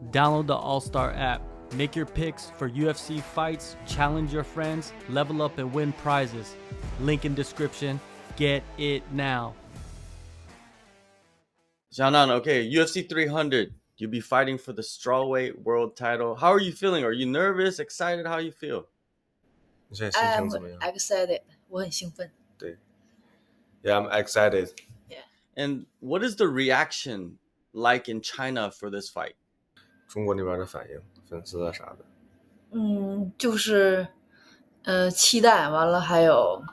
Download the AllStar app. Make your picks for UFC fights, challenge your friends, level up and win prizes. Link in description. Get it now. Xiaonan, okay, UFC 300. You'll be fighting for the strawweight world title. How are you feeling? Are you nervous, excited? How you feel? 你现在心情怎么样？ excited， 我很兴奋。对 ，Yeah, I'm excited. And what is the reaction like in China for this fight? 中国那边的反应，粉丝啊啥的。就是期待，完了还有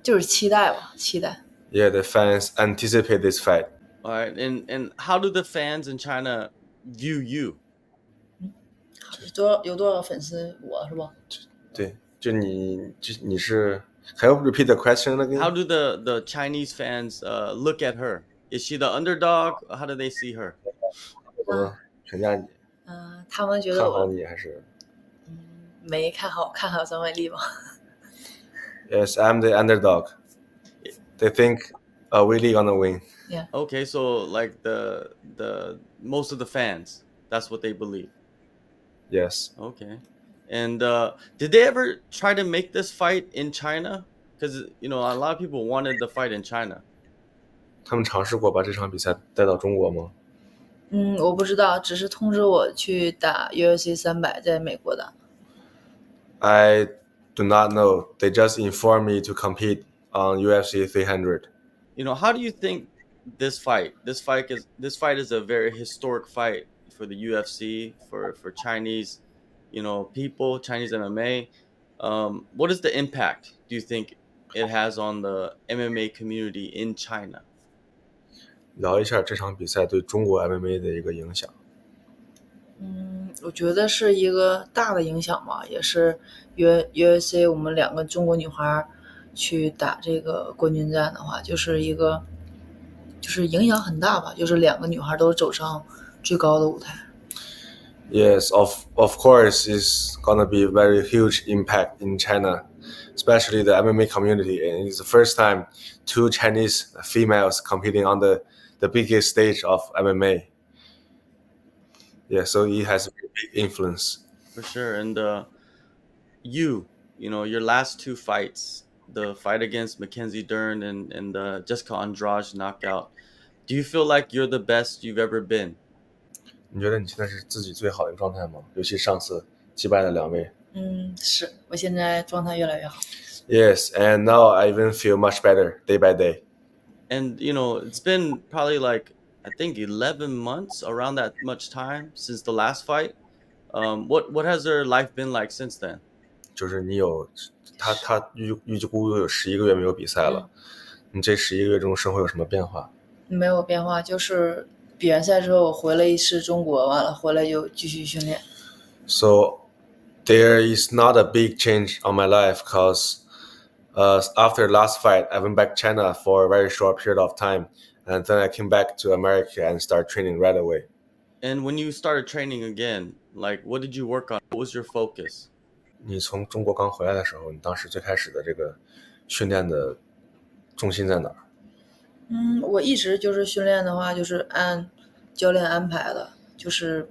就是期待吧，期待。Yeah, the fans anticipate this fight. All right, and how do the fans in China view you? 有多少粉丝？我是吧？对，就你是。Can you repeat the question again? How do the Chinese fans look at her? Is she the underdog? How do they see her? 评价你。他们觉得我看好你还是？没看好张伟丽吧。Yes, I'm the underdog. They think Weili gonna win. Yeah. Okay, so like the most of the fans, that's what they believe. Yes. Okay. And did they ever try to make this fight in China? Because, you know, a lot of people wanted the fight in China. 他们尝试过把这场比赛带到中国吗？我不知道，只是通知我去打 UFC 300，在美国打。I do not know. They just informed me to compete on UFC 300. You know, how do you think this fight is a very historic fight for the UFC, for Chinese, you know, people, Chinese MMA. What is the impact do you think it has on the MMA community in China? 聊一下这场比赛对中国 MMA 的一个影响。我觉得是一个大的影响吧，也是 UFC 我们两个中国女孩去打这个冠军战的话，就是影响很大吧，就是两个女孩都走上最高的舞台。Yes, of course, it's gonna be a very huge impact in China, especially the MMA community. And it's the first time two Chinese females competing on the biggest stage of MMA. Yeah, so it has a big influence. For sure. And you know, your last two fights, the fight against Mackenzie Dern and the Jessica Andrade knockout, do you feel like you're the best you've ever been? 你觉得你现在是自己最好的状态吗？尤其上次击败了两位。是，我现在状态越来越好。Yes, and now I even feel much better day by day. And, you know, it's been probably like, I think 11 months, around that much time since the last fight. What has their life been like since then? 就是你有他预估有11个月没有比赛了，你这11个月中生活有什么变化？没有变化，就是比完赛之后我回了一次中国，完了回来就继续训练。So there is not a big change on my life because after last fight, I went back to China for a very short period of time, and then I came back to America and started training right away. And when you started training again, like what did you work on? What was your focus? 你从中国刚回来的时候，你当时最开始的这个训练的重心在哪儿？我一直就是训练的话，就是按教练安排的，就是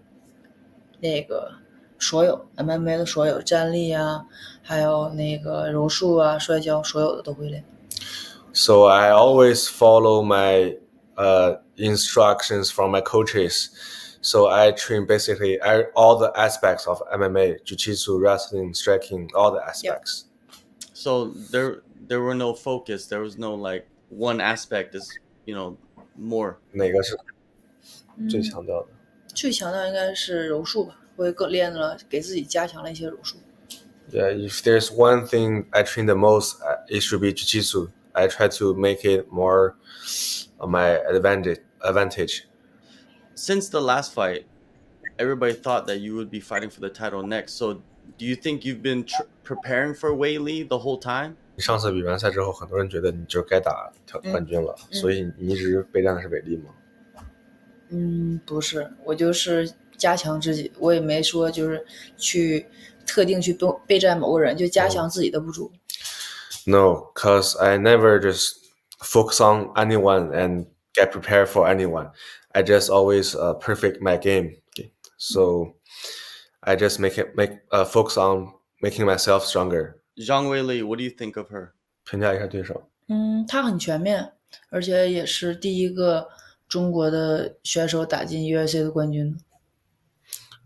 那个所有 MMA 的所有站立啊，还有那个柔术啊、摔跤，所有的都会练。So I always follow my instructions from my coaches. So I train basically all the aspects of MMA, jiu-jitsu, wrestling, striking, all the aspects. Yep. So there were no focus. There was no like one aspect is, you know, more. 哪个是最强调的？最强调应该是柔术吧，我也更练了，给自己加强了一些柔术。Yeah, if there's one thing I train the most, it should be jiu-jitsu. I try to make it more my advantage. Since the last fight, everybody thought that you would be fighting for the title next. So do you think you've been preparing for Weili the whole time? 你上次比完赛之后，很多人觉得你就该打冠军了，所以你一直备战的是伟力吗？不是，我就是加强自己，我也没说就是去特定去备战某个人，就加强自己的不足。No, because I never just focus on anyone and get prepared for anyone. I just always perfect my game. Okay. So I just focus on making myself stronger. Zhang Weili, what do you think of her? 评价一下对手。他很全面，而且也是第一个中国的选手打进 UFC 的冠军。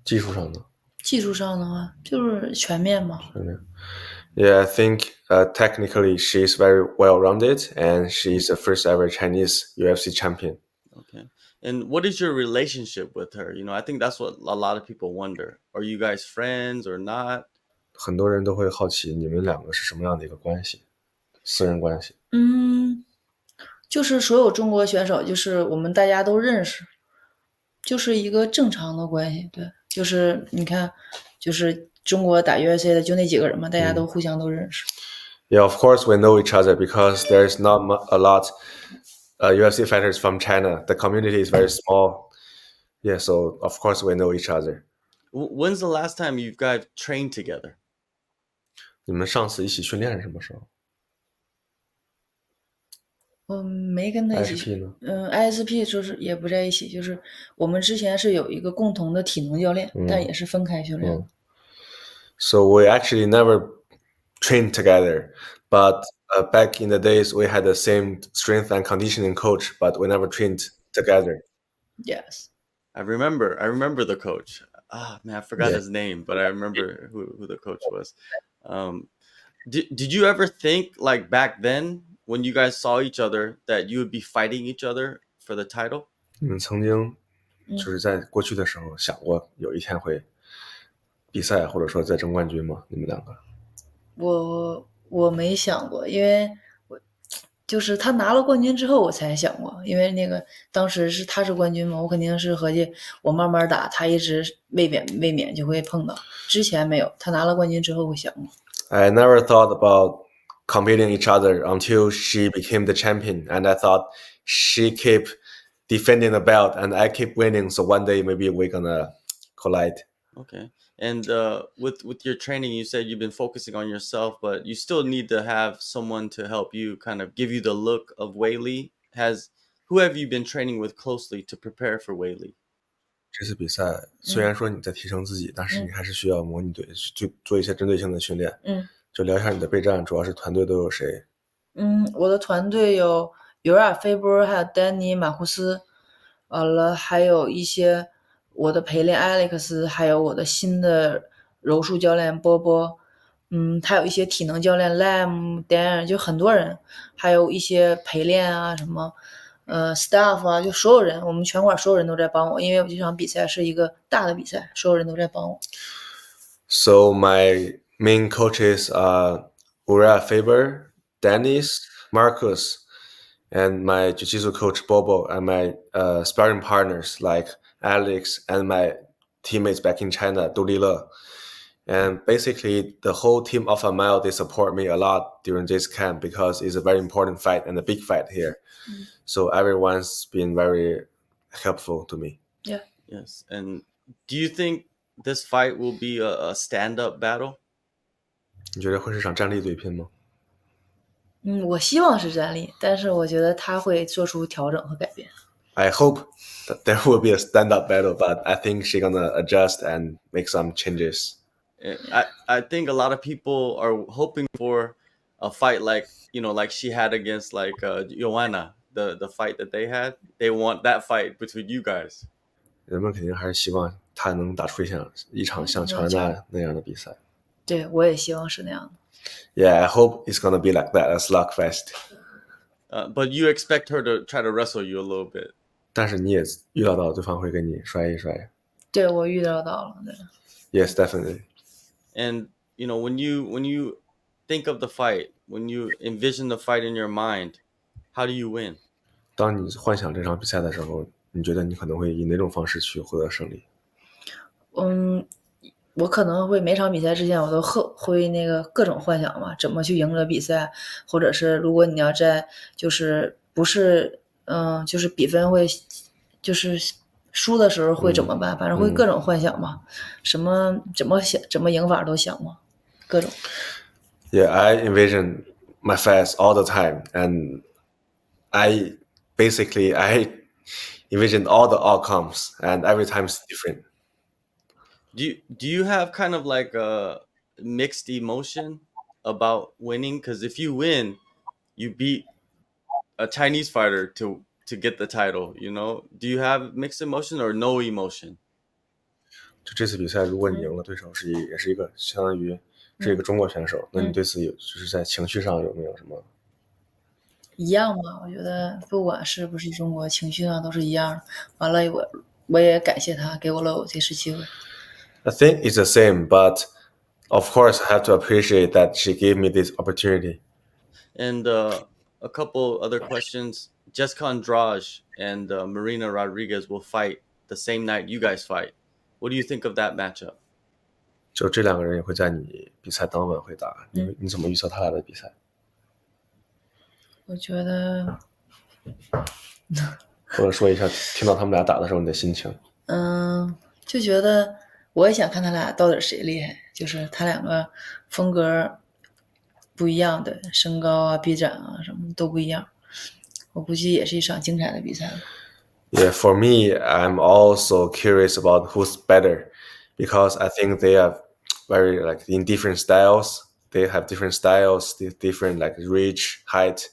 技术上呢？技术上的话，就是全面嘛。Yeah, I think technically she's very well-rounded, and she's the first ever Chinese UFC champion. Okay. And what is your relationship with her? You know, I think that's what a lot of people wonder. Are you guys friends or not? 很多人都会好奇你们两个是什么样的一个关系，私人关系。就是所有中国选手，就是我们大家都认识，就是一个正常的关系。对，就是你看，就是中国打 UFC 的就那几个人嘛，大家都互相都认识。Yeah, of course we know each other because there's not a lot UFC fighters from China. The community is very small. Yeah, so of course we know each other. When's the last time you guys trained together? 你们上次一起训练是什么时候？我没跟他一起 ISP 呢？ISP 就是也不在一起，就是我们之前是有一个共同的体能教练，但也是分开训练。So we actually never trained together, but back in the days we had the same strength and conditioning coach, but we never trained together. Yes. I remember the coach. Ah, man, I forgot his name, but I remember who the coach was. Did you ever think, like, back then when you guys saw each other that you would be fighting each other for the title? 你们曾经就是在过去的时候想过有一天会比赛或者说再争冠军吗？你们两个？我没想过，因为我就是他拿了冠军之后我才想过，因为那个当时是他是冠军嘛，我肯定是合计我慢慢打，他一直卫冕就会碰到。之前没有，他拿了冠军之后会想过。I never thought about competing each other until she became the champion, and I thought she keep defending the belt and I keep winning, so one day maybe we're gonna collide. Okay. And with your training, you said you've been focusing on yourself, but you still need to have someone to help you kind of give you the look of Weili. Who have you been training with closely to prepare for Weili? 这次比赛虽然说你在提升自己，但是你还是需要模拟队去做一些针对性的训练。就聊一下你的备战，主要是团队都有谁？我的团队有尔菲波，还有丹尼马库斯，完了还有一些我的陪练 Alex， 还有我的新的柔术教练波波，还有一些体能教练 Lam、Dan， 就很多人，还有一些陪练啊什么staff 啊，就所有人，我们拳馆所有人都在帮我，因为我这场比赛是一个大的比赛，所有人都在帮我。So my main coaches are Uriah Faber, Dennis, Marcus, and my jiu-jitsu coach Bobo, and my sparring partners like Alex and my teammates back in China, Du Lile. And basically the whole team of a mile, they support me a lot during this camp because it's a very important fight and a big fight here. So everyone's been very helpful to me. Yeah. Yes. And do you think this fight will be a stand-up battle? 你觉得会是场站立对拼吗？我希望是站立，但是我觉得他会做出调整和改变。I hope that there will be a stand-up battle, but I think she's gonna adjust and make some changes. I think a lot of people are hoping for a fight like she had against like Joanna, the fight that they had. They want that fight between you guys. 人们肯定还是希望他能打出一场像乔安娜那样的比赛。对，我也希望是那样的。Yeah, I hope it's gonna be like that at slugfest. But you expect her to try to wrestle you a little bit. 但是你也预料到对方会跟你摔一摔。对，我预料到了。对。Yes, definitely. And when you think of the fight, when you envision the fight in your mind, how do you win? 当你幻想这场比赛的时候，你觉得你可能会以哪种方式去获得胜利？我可能会每场比赛之前我都会那个各种幻想嘛，怎么去赢得比赛，或者是如果你要在就是不是就是比分会就是输的时候会怎么办？反正会各种幻想嘛，什么怎么赢法都想嘛，各种。Yeah, I envision my fights all the time, and I basically I envisioned all the outcomes, and every time it's different. Do you have kind of like a mixed emotion about winning? Because if you win, you beat a Chinese fighter to get the title. You know, do you have mixed emotion or no emotion? 就这次比赛，如果你赢了，对手也是一个相当于是一个中国选手，那你对此就是在情绪上有没有什么？一样嘛，我觉得不管是不是中国，情绪上都是一样的。完了，我也感谢他给我了我这次机会。I think it's the same, but of course I have to appreciate that she gave me this opportunity. And a couple other questions. Jessica Andrade and Marina Rodriguez will fight the same night you guys fight. What do you think of that matchup? 就这两个人也会在你比赛当晚会打，你怎么预测他俩的比赛？我觉得，或者说一下听到他们俩打的时候你的心情。就觉得我也想看他俩到底谁厉害，就是他两个风格不一样的，身高啊、臂展啊什么都不一样。我估计也是一场精彩的比赛。Yeah, for me, I'm also curious about who's better, because I think they are very like in different styles. They have different styles, different like reach, height.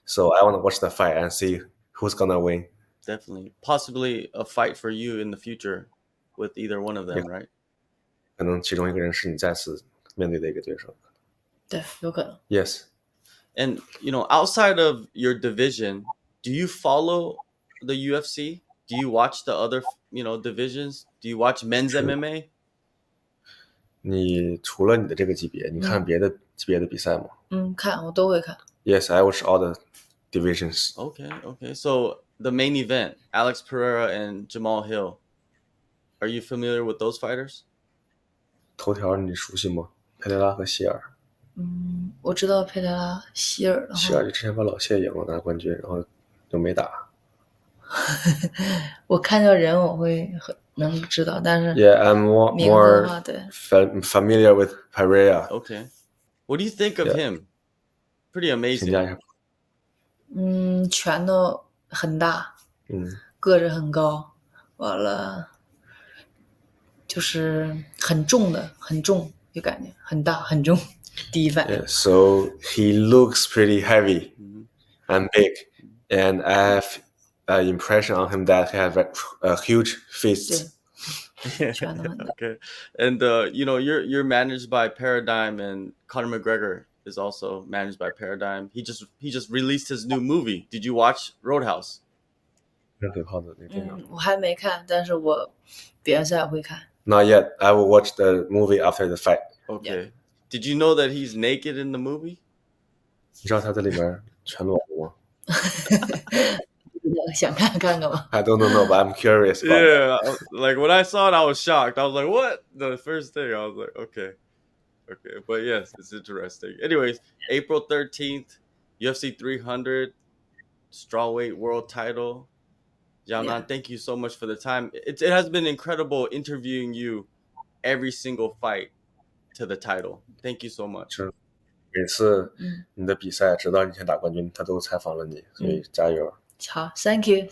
So I want to watch the fight and see who's gonna win. Definitely, possibly a fight for you in the future with either one of them, right? 可能其中一个人是你再次面对的一个对手。对，有可能。Yes. And you know, outside of your division, do you follow the UFC? Do you watch the other, divisions? Do you watch men's MMA? 你除了你的这个级别，你看别的级别的比赛吗？看，我都会看。Yes, I watch all the divisions. Okay. So the main event, Alex Pereira and Jamal Hill. Are you familiar with those fighters? 头条你熟悉吗？佩雷拉和希尔。我知道佩雷拉、希尔的话。希尔就之前把老谢赢了拿冠军，然后就没打。我看到人我会能知道，但是 Yeah, I'm more familiar with Pereira. Okay. What do you think of him? Pretty amazing. 评价一下。拳头很大，个子很高，完了就是很重，就感觉很大很重。第一反应。Yeah, so he looks pretty heavy and big, and I have an impression on him that he has a huge fist. Okay. And you're managed by Paradigm, and Conor McGregor is also managed by Paradigm. He just released his new movie. Did you watch Roadhouse? 我还没看，但是我别的赛会看。Not yet. I will watch the movie after the fight. Okay. Yeah. Did you know that he's naked in the movie? 你知道他在里面全裸吗？想看干嘛 I don't know, but I'm curious. Yeah, like when I saw it, I was shocked. I was like, "What?" The first thing, I was like, "Okay." But yes, it's interesting. Anyways, April 13th, UFC 300, strawweight world title. Xiaonan, thank you so much for the time. It has been incredible interviewing you every single fight to the title. Thank you so much. 每次你的比赛，直到你先打冠军，他都采访了你，所以加油。好 ，Thank you.